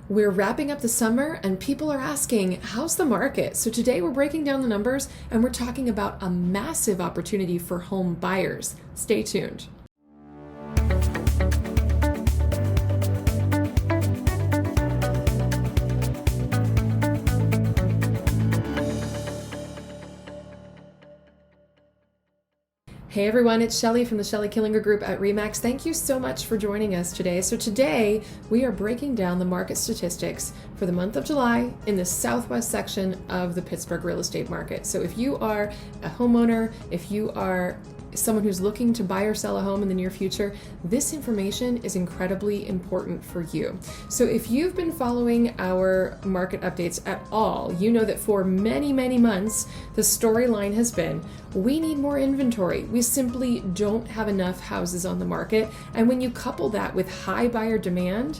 We're wrapping up the summer and people are asking, how's the market? So today we're breaking down the numbers and we're talking about a massive opportunity for home buyers. Stay tuned. Hey everyone, it's Shelly from the Shelly Killinger Group at RE/MAX. Thank you so much for joining us today. So today we are breaking down the market statistics for the month of July in the southwest section of the Pittsburgh real estate market. So if you are a homeowner, if you are someone who's looking to buy or sell a home in the near future, this information is incredibly important for you. So if you've been following our market updates at all, you know that for many, many months, the storyline has been, we need more inventory. We simply don't have enough houses on the market. And when you couple that with high buyer demand,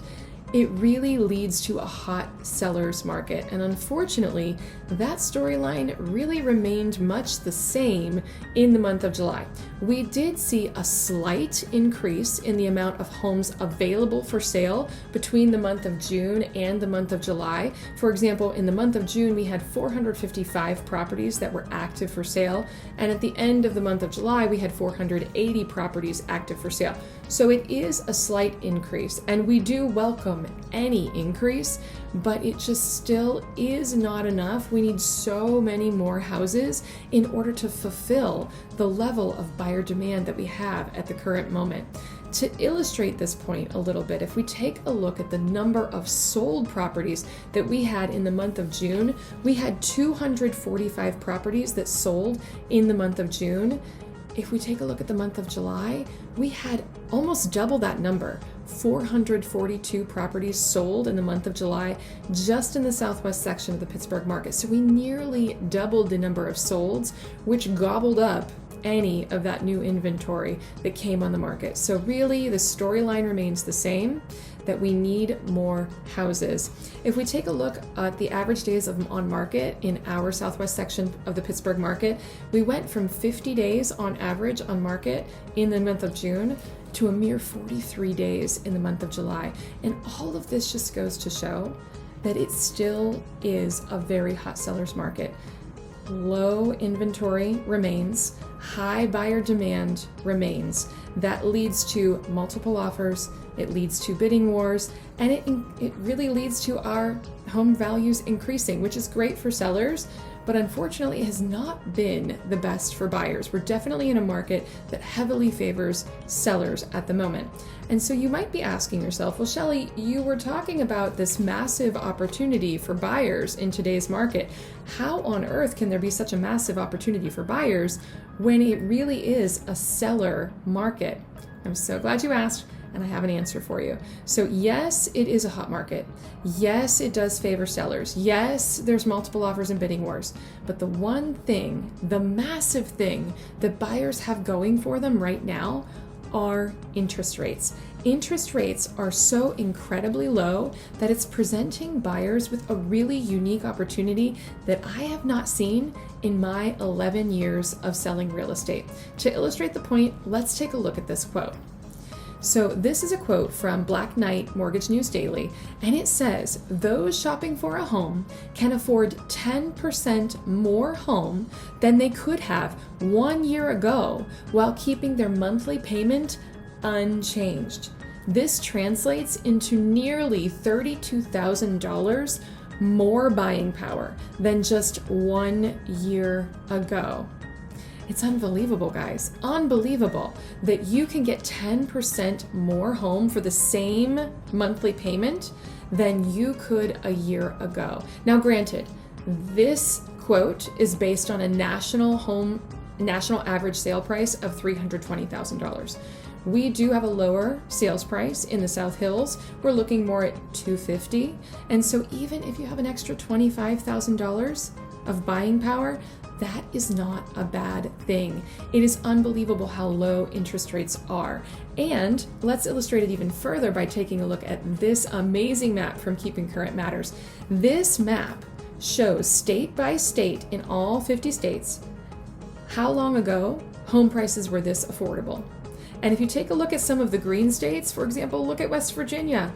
it really leads to a hot seller's market. And unfortunately, that storyline really remained much the same in the month of July. We did see a slight increase in the amount of homes available for sale between the month of June and the month of July. For example, in the month of June, we had 455 properties that were active for sale. And at the end of the month of July, we had 480 properties active for sale. So it is a slight increase, and we do welcome any increase, but it just still is not enough. We need so many more houses in order to fulfill the level of buyer demand that we have at the current moment. To illustrate this point a little bit, if we take a look at the number of sold properties that we had in the month of June, we had 245 properties that sold in the month of June. If we take a look at the month of July, we had almost double that number, 442 properties sold in the month of July, just in the southwest section of the Pittsburgh market. So we nearly doubled the number of solds, which gobbled up any of that new inventory that came on the market. So really, the storyline remains the same, that we need more houses. If we take a look at the average days on market in our southwest section of the Pittsburgh market, we went from 50 days on average on market in the month of June to a mere 43 days in the month of July. And all of this just goes to show that it still is a very hot seller's market. Low inventory remains, high buyer demand remains. That leads to multiple offers, it leads to bidding wars, and it really leads to our home values increasing, which is great for sellers, but unfortunately it has not been the best for buyers. We're definitely in a market that heavily favors sellers at the moment. And so you might be asking yourself, well, Shelly, you were talking about this massive opportunity for buyers in today's market. How on earth can there be such a massive opportunity for buyers when it really is a seller market? I'm so glad you asked, and I have an answer for you. So yes, it is a hot market. Yes, it does favor sellers. Yes, there's multiple offers and bidding wars. But the one thing, the massive thing that buyers have going for them right now are interest rates. Interest rates are so incredibly low that it's presenting buyers with a really unique opportunity that I have not seen in my 11 years of selling real estate. To illustrate the point, let's take a look at this quote. So this is a quote from Black Knight Mortgage News Daily, and it says, those shopping for a home can afford 10% more home than they could have 1 year ago while keeping their monthly payment unchanged. This translates into nearly $32,000 more buying power than just 1 year ago. It's unbelievable, guys. Unbelievable that you can get 10% more home for the same monthly payment than you could a year ago. Now, granted, this quote is based on a national average sale price of $320,000. We do have a lower sales price in the South Hills. We're looking more at $250,000. And so even if you have an extra $25,000 of buying power, that is not a bad thing. It is unbelievable how low interest rates are. And let's illustrate it even further by taking a look at this amazing map from Keeping Current Matters. This map shows state by state in all 50 states how long ago home prices were this affordable. And if you take a look at some of the green states, for example, look at West Virginia.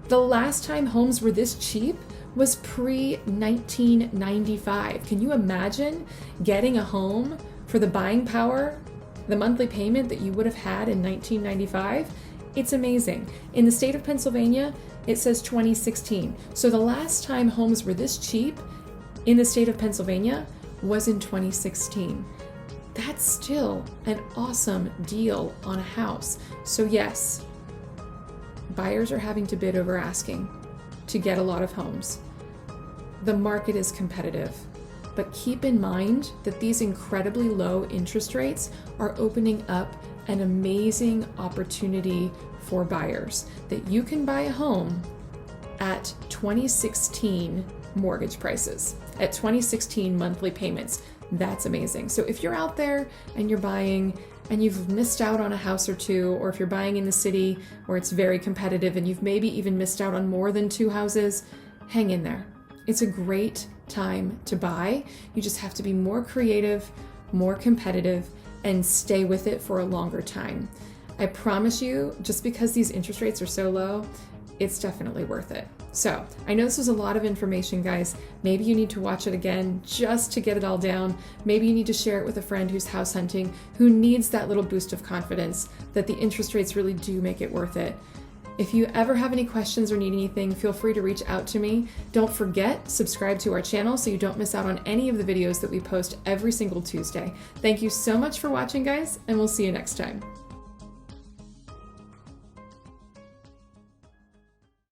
The last time homes were this cheap was pre-1995. Can you imagine getting a home for the buying power, the monthly payment that you would have had in 1995? It's amazing. In the state of Pennsylvania, it says 2016. So the last time homes were this cheap in the state of Pennsylvania was in 2016. That's still an awesome deal on a house. So yes, buyers are having to bid over asking to get a lot of homes. The market is competitive, but keep in mind that these incredibly low interest rates are opening up an amazing opportunity for buyers, that you can buy a home at 2016 mortgage prices, at 2016 monthly payments. That's amazing. So if you're out there and you're buying and you've missed out on a house or two, or if you're buying in the city where it's very competitive and you've maybe even missed out on more than 2 houses, hang in there. It's a great time to buy. You just have to be more creative, more competitive, and stay with it for a longer time. I promise you, just because these interest rates are so low, it's definitely worth it. So I know this was a lot of information, guys. Maybe you need to watch it again just to get it all down. Maybe you need to share it with a friend who's house hunting, who needs that little boost of confidence that the interest rates really do make it worth it. If you ever have any questions or need anything, feel free to reach out to me. Don't forget, subscribe to our channel so you don't miss out on any of the videos that we post every single Tuesday. Thank you so much for watching, guys, and we'll see you next time.